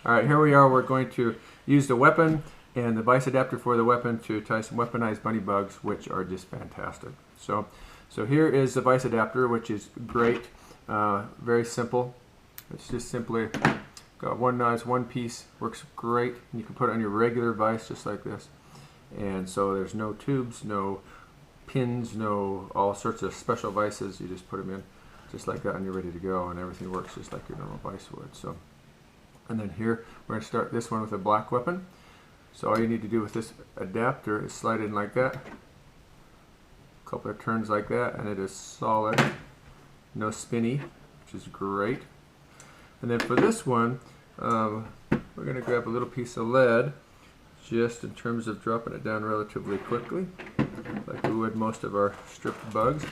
Alright, here we are. We're going to use the weapon and the vice adapter for the weapon to tie some weaponized bunny bugs, which are just fantastic. So here is the vice adapter, which is great. Very simple. It's just simply got one nice one piece, works great. You can put it on your regular vise just like this. And so there's no tubes, no pins, no all sorts of special vices. You just put them in just like that and you're ready to go, and everything works just like your normal vice would. So, and then here we're going to start this one with a black weapon. So all you need to do with this adapter is slide in like that, a couple of turns like that, and it is solid, no spinny, which is great. And then for this one, we're going to grab a little piece of lead, just in terms of dropping it down relatively quickly, like we would most of our stripped bugs,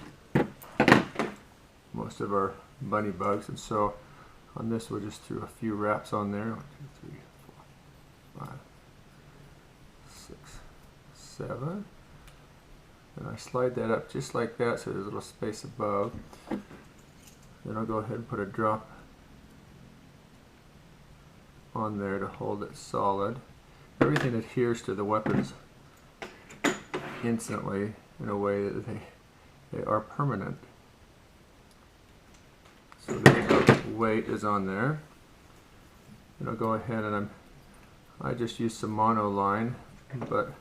most of our bunny bugs. And so on this, we'll just throw a few wraps on there. 1, 2, 3, 4, 5, 6, 7. And I slide that up just like that, so there's a little space above. Then I'll go ahead and put a drop on there to hold it solid. Everything adheres to the weapons instantly in a way that they are permanent. So the weight is on there. And I'll go ahead and I just use some mono line, but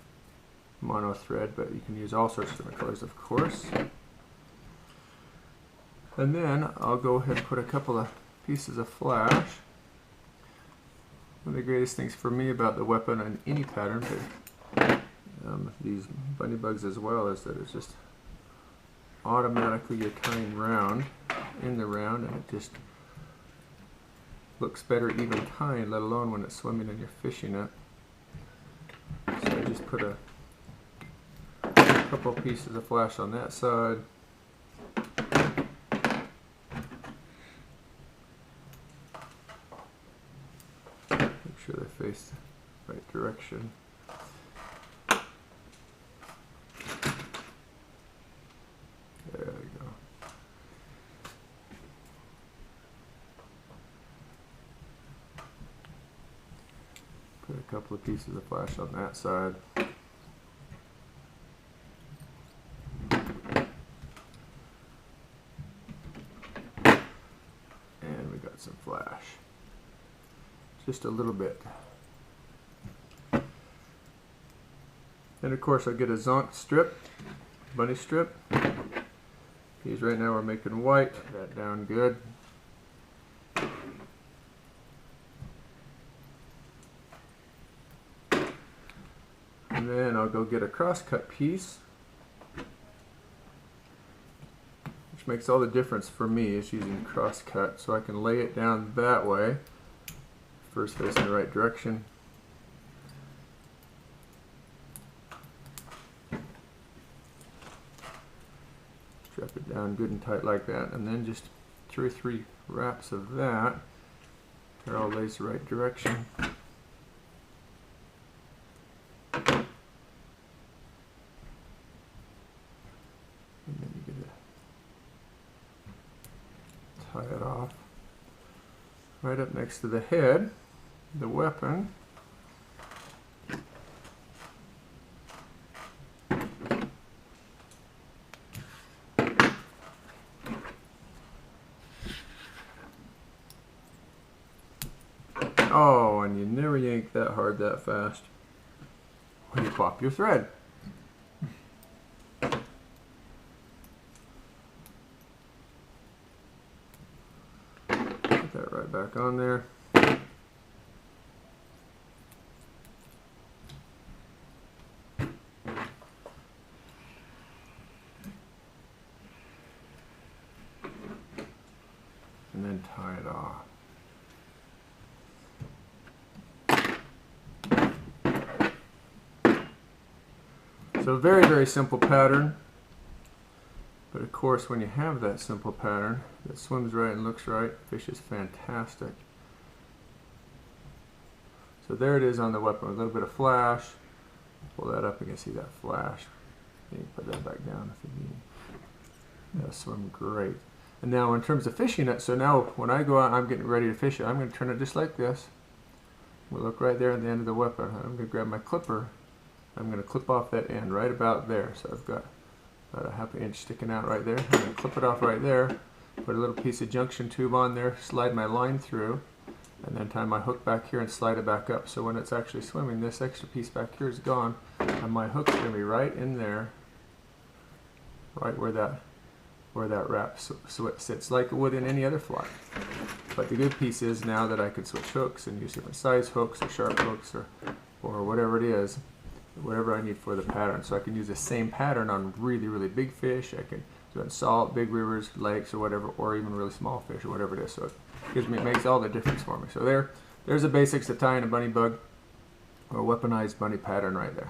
mono thread, but you can use all sorts of different colors, of course. And then I'll go ahead and put a couple of pieces of flash. One of the greatest things for me about the weapon and any pattern, but these bunny bugs as well, is that it's just automatically you're tying round in the round, and it just looks better even tying, let alone when it's swimming and you're fishing it. So I just put a couple pieces of flash on that side. Make sure they face the right direction. There we go. Put a couple of pieces of flash on that side. And we got some flash. Just a little bit. And of course I'll get a zonk strip, bunny strip. These right now we're making white. Put that down good. And then I'll go get a crosscut piece, which makes all the difference for me, is using crosscut, so I can lay it down that way, first facing the right direction. Strap it down good and tight like that, and then just 2 or 3 wraps of that. It all lays the right direction. And then you get to tie it off right up next to the head, the weapon. Oh, and you never yank that hard that fast when you pop your thread. Put that right back on there. And then tie it off. So very, very simple pattern, but of course when you have that simple pattern that swims right and looks right, fish is fantastic. So there it is on the weapon, a little bit of flash. Pull that up, you can see that flash. You can put that back down if you need. That'll swim great. And now in terms of fishing it, so now when I go out, I'm getting ready to fish it, I'm going to turn it just like this. We'll look right there at the end of the weapon. I'm going to grab my clipper. I'm going to clip off that end right about there. So I've got about a ½ inch sticking out right there. I'm going to clip it off right there. Put a little piece of junction tube on there. Slide my line through. And then tie my hook back here and slide it back up. So when it's actually swimming, this extra piece back here is gone. And my hook's going to be right in there. Right where that wrap sits, like it would in any other fly. But the good piece is now that I can switch hooks and use different size hooks or sharp hooks or whatever it is, whatever I need for the pattern. So I can use the same pattern on really, really big fish. I can do it in salt, big rivers, lakes, or whatever, or even really small fish or whatever it is. So it makes all the difference for me. So there's the basics of tying a bunny bug or weaponized bunny pattern right there.